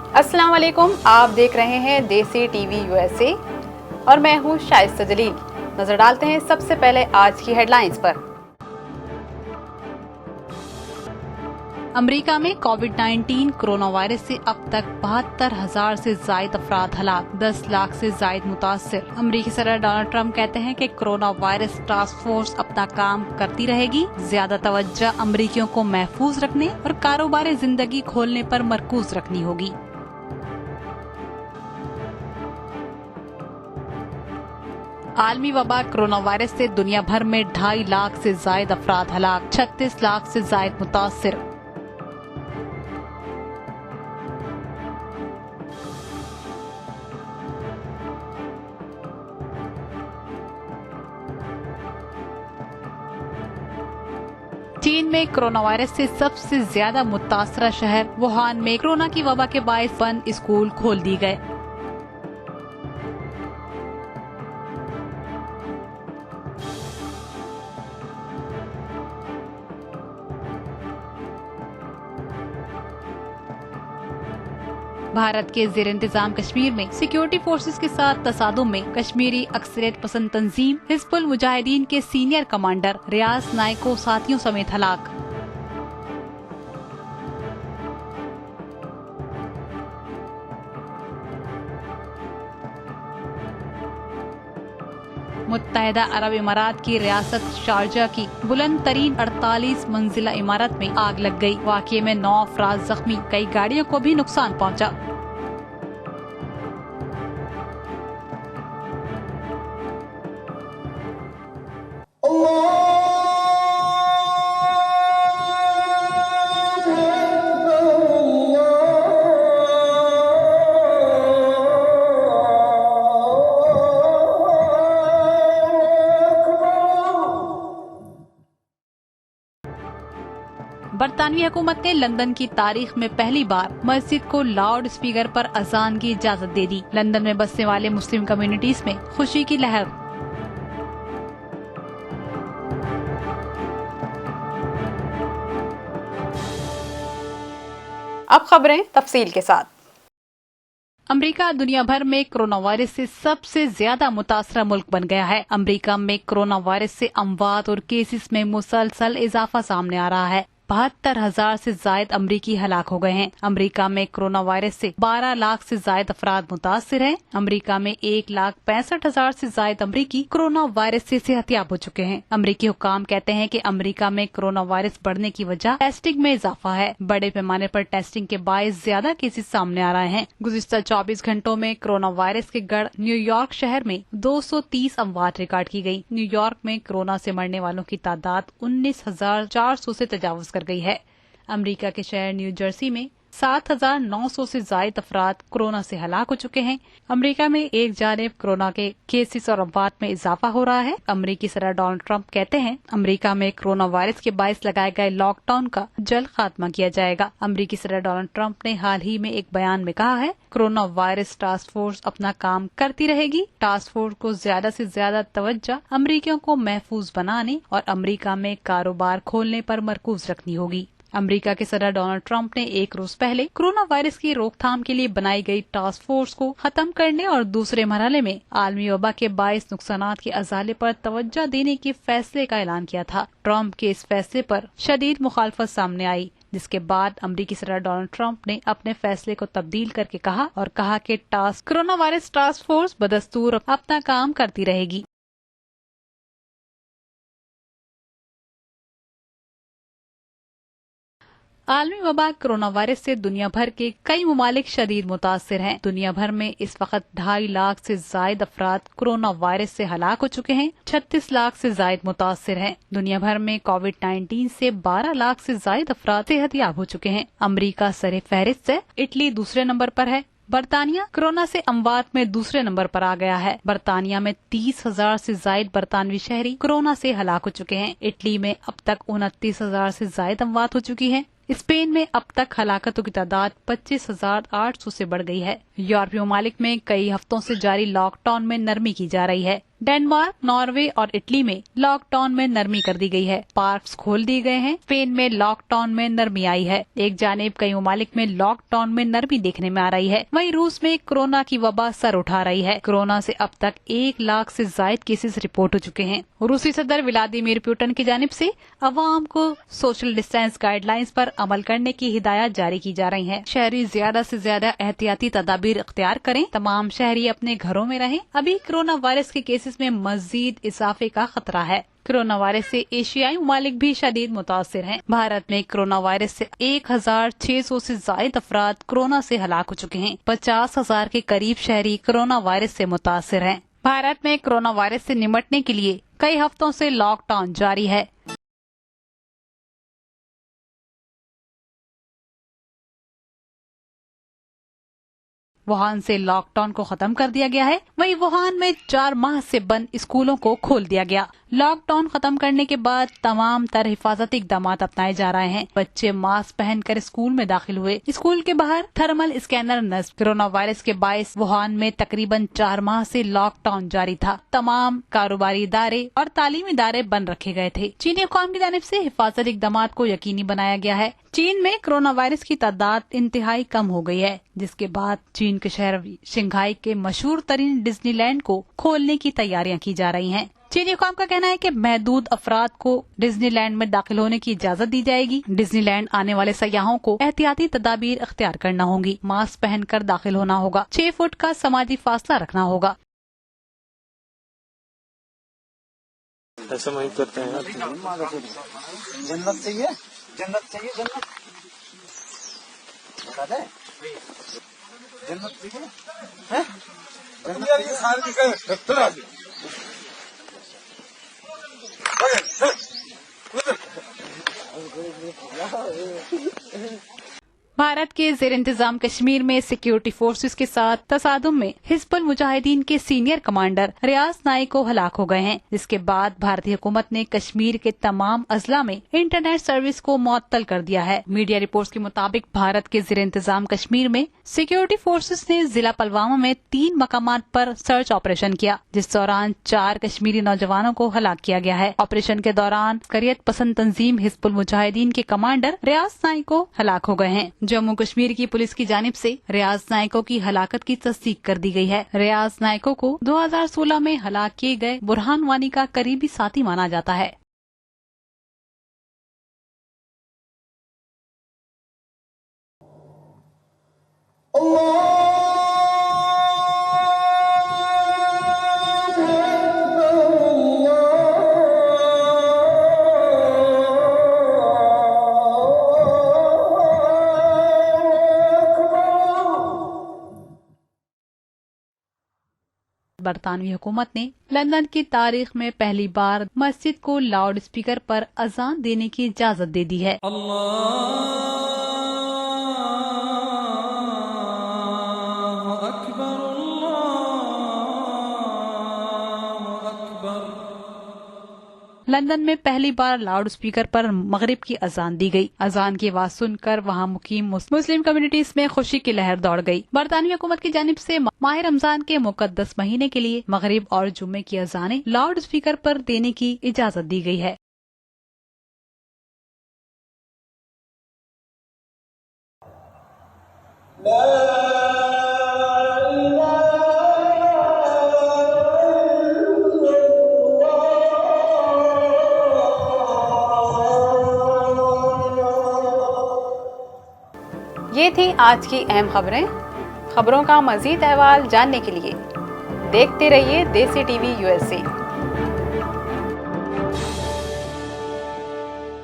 अस्सलाम वालेकुम, आप देख रहे हैं देसी टीवी यूएसए और मैं हूं शाइस्ता जलील। नजर डालते हैं सबसे पहले आज की हेडलाइंस पर। अमेरिका में कोविड-19 कोरोना वायरस से अब तक 72,000 से ज्यादा अफराद हलाक, 10 लाख से ज्यादा मुतासिर। अमेरिकी सदर डोनाल्ड ट्रंप कहते हैं कि कोरोना वायरस टास्क फोर्स अपना काम करती रहेगी। ज्यादा तवज्जो अमेरिकियों को महफूज रखने और कारोबारी जिंदगी खोलने पर मरकूज रखनी होगी। आलमी वबा कोरोना वायरस से दुनिया भर में 2.5 लाख से ज्यादा अफराद हलाक, 36 लाख से ज्यादा मुतासिर। चीन में कोरोना वायरस से सबसे ज्यादा मुतासरा शहर वुहान में कोरोना की वबा के बायस बंद स्कूल खोल दिए गए। भारत के ज़ेर इंतजाम कश्मीर में सिक्योरिटी फोर्सेस के साथ तसादुम में कश्मीरी अक्सरियत पसंद तंजीम हिज़्बुल मुजाहिदीन के सीनियर कमांडर रियाज नाइको साथियों समेत हलाक। मुत्तहिदा अरब इमारात की रियासत शारजा की बुलंद तरीन 48 मंजिला इमारत में आग लग गई। वाक़ये में 9 अफराद जख्मी, कई गाड़ियों को भी नुकसान पहुंचा। बरतानवी हुकूमत ने लंदन की तारीख में पहली बार मस्जिद को लाउड स्पीकर पर अजान की इजाजत दे दी। लंदन में बसने वाले मुस्लिम कम्युनिटीज में खुशी की लहर। अब खबरें तफसील के साथ। अमेरिका दुनिया भर में कोरोना वायरस से सबसे ज्यादा मुतासरा मुल्क बन गया है। अमेरिका में कोरोना वायरस से अमवात और केसेस में मुसलसल इजाफा सामने आ रहा है। 72,000 से ज्यादा अमरीकी हलाक हो गए हैं। अमेरिका में कोरोना वायरस से 12 लाख से ज्यादा अफराद मुतासिर हैं। अमेरिका में 1,65,000 से ज्यादा अमरीकी कोरोना वायरस से सेहतयाब हो चुके हैं। अमरीकी हुक्काम कहते हैं कि अमेरिका में कोरोना वायरस बढ़ने की वजह टेस्टिंग में इजाफा है। बड़े पैमाने पर टेस्टिंग के बायस ज्यादा केसेस सामने आ रहे हैं। गुज़िश्ता 24 घंटों में कोरोना वायरस के गढ़ न्यूयॉर्क शहर में 230 अमवात रिकॉर्ड की गयी। न्यूयॉर्क में कोरोना से मरने वालों की तादाद 19,400 से तजावुज कर गई है। अमेरिका के शहर न्यू जर्सी में 7,900 से ज्यादा अफराद कोरोना से हलाक हो चुके हैं। अमेरिका में एक जानिब कोरोना के केसेस और अमवात में इजाफा हो रहा है। अमेरिकी सदर डोनाल्ड ट्रंप कहते हैं अमेरिका में कोरोना वायरस के बायस लगाए गए लॉकडाउन का जल्द खात्मा किया जाएगा। अमेरिकी सदर डोनाल्ड ट्रंप ने हाल ही में एक बयान में कहा है कोरोना वायरस टास्क फोर्स अपना काम करती रहेगी। टास्क फोर्स को ज्यादा से ज्यादा तवज्जो अमेरिकियों को महफूज बनाने और अमेरिका में कारोबार खोलने पर मरकूज रखनी होगी। अमेरिका के सदर डोनाल्ड ट्रंप ने एक रोज पहले कोरोना वायरस की रोकथाम के लिए बनाई गई टास्क फोर्स को खत्म करने और दूसरे मरहले में आलमी वबा के बायस नुकसानात के अजाले पर तवज्जो देने के फैसले का ऐलान किया था। ट्रंप के इस फैसले पर शदीद मुखालफत सामने आई, जिसके बाद अमेरिकी सदर डोनाल्ड ट्रंप ने अपने फैसले को तब्दील करके कहा कि कोरोना वायरस टास्क फोर्स बदस्तूर अपना काम करती रहेगी। आलमी वबा कोरोना वायरस से दुनिया भर के कई ममालिक शदीद मुतासिर हैं। दुनिया भर में इस वक्त 2.5 लाख से ज्यादा अफराद कोरोना वायरस से हलाक हो चुके हैं। 36 लाख से ज्यादा मुतासिर हैं। दुनिया भर में कोविड-19 से 12 लाख से ज्यादा अफराद सेहतयाब हो चुके हैं। अमेरिका सरे फहरिस्त है। इटली दूसरे नंबर पर है। बरतानिया कोरोना से अमवात में दूसरे नंबर पर आ गया है। बरतानिया में 30,000 से ज्यादा बरतानवी शहरी कोरोना से हलाक हो चुके हैं। इटली में अब तक 29,000 से ज्यादा अमवात हो चुकी है। स्पेन में अब तक हलाकतों की तादाद 25,800 से बढ़ गई है। यूरोपीय ममालिक में कई हफ्तों से जारी लॉकडाउन में नरमी की जा रही है। डेनमार्क, नॉर्वे और इटली में लॉकडाउन में नरमी कर दी गई है। पार्क्स खोल दिए गए हैं। स्पेन में लॉकडाउन में नरमी आई है। एक जानिब कई ममालिक में लॉकडाउन में नरमी देखने में आ रही है, वहीं रूस में कोरोना की वबा सर उठा रही है। कोरोना से अब तक 1 लाख से ज्यादा केसेस रिपोर्ट हो चुके हैं। रूसी सदर व्लादिमीर पुतिन की जानिब से अवाम को सोशल डिस्टेंस गाइडलाइंस पर अमल करने की हिदायत जारी की जा रही है। शहरी ज्यादा से ज्यादा एहतियाती तदाबीर इख्तियार करें। तमाम शहरी अपने घरों में रहें। अभी कोरोना वायरस के केसेस में मजीद इजाफे का खतरा है। कोरोना वायरस से एशियाई ममालिक भी शदीद मुतासिर हैं। भारत में कोरोना वायरस से 1600 से ज्यादा अफराद कोरोना से हलाक हो चुके हैं। 50,000 के करीब शहरी कोरोना वायरस से मुतासिर हैं। भारत में कोरोना वायरस से निपटने के लिए कई हफ्तों से लॉकडाउन जारी है। वुहान से लॉकडाउन को खत्म कर दिया गया है। वहीं वुहान में 4 माह से बंद स्कूलों को खोल दिया गया। लॉकडाउन खत्म करने के बाद तमाम तरह हिफाजती इक़दामात अपनाए जा रहे हैं। बच्चे मास्क पहनकर स्कूल में दाखिल हुए। स्कूल के बाहर थर्मल स्कैनर नस्ब। कोरोना वायरस के बायस वुहान में तकरीबन 4 माह से लॉकडाउन जारी था। तमाम कारोबारी इदारे और तालीमी इदारे बंद रखे गए थे। चीनी हुकाम की जानिब से हिफाजती इक़दामात को यकीनी बनाया गया है। चीन में कोरोना वायरस की तादाद इंतहाई कम हो गई है, जिसके बाद चीन के शहर शंघाई के मशहूर तरीन डिज्नीलैंड को खोलने की तैयारियां की जा रही हैं। चीनी हुकाम का कहना है कि महदूद अफराद को डिज्नीलैंड में दाखिल होने की इजाजत दी जाएगी। डिज्नीलैंड आने वाले सयाहों को एहतियाती तदाबीर अख्तियार करना होगी। मास्क पहनकर दाखिल होना होगा। 6 फुट का समाजी फासला रखना होगा। ऐसा वही करते हैं। जन्नत चाहिए, जन्नत चाहिए, जन्नत बता दे। जन्नत चाहिए है? यार ये साल की डॉक्टर आ गए। भारत के जेर इंतजाम कश्मीर में सिक्योरिटी फोर्सेस के साथ तसादुम में हिजबुल मुजाहिदीन के सीनियर कमांडर रियाज नाइक को हलाक हो गए हैं, जिसके बाद भारतीय हुकूमत ने कश्मीर के तमाम अजला में इंटरनेट सर्विस को मुअत्तल कर दिया है। मीडिया रिपोर्ट्स के मुताबिक भारत के जेर इंतजाम कश्मीर में सिक्योरिटी फोर्सेस ने जिला पुलवामा में 3 मकामात पर सर्च ऑपरेशन किया, जिस दौरान 4 कश्मीरी नौजवानों को हलाक किया गया है। ऑपरेशन के दौरान करियत पसंद तंजीम हिजबुल मुजाहिदीन के कमांडर रियाज नाइक को हलाक हो गए हैं। जम्मू कश्मीर की पुलिस की जानिब से रियाज नाइकों की हलाकत की तस्दीक कर दी गई है। रियाज नाइकों को 2016 में हलाक किए गए बुरहान वानी का करीबी साथी माना जाता है। बरतानवी हुकूमत ने लंदन की तारीख में पहली बार मस्जिद को लाउड स्पीकर पर अजान देने की इजाजत दे दी है। लंदन में पहली बार लाउड स्पीकर पर मगरिब की अजान दी गई। अजान की आवाज सुनकर वहां मुकीम मुस्लिम कम्युनिटीज में खुशी की लहर दौड़ गई। बरतानवी हुकूमत की जानिब से माह रमजान के मुकद्दस महीने के लिए मगरिब और जुम्मे की अजानें लाउड स्पीकर पर देने की इजाजत दी गई है। ये थी आज की अहम खबरें। खबरों का मजीद अहवाल जानने के लिए देखते रहिए देसी टीवी USA।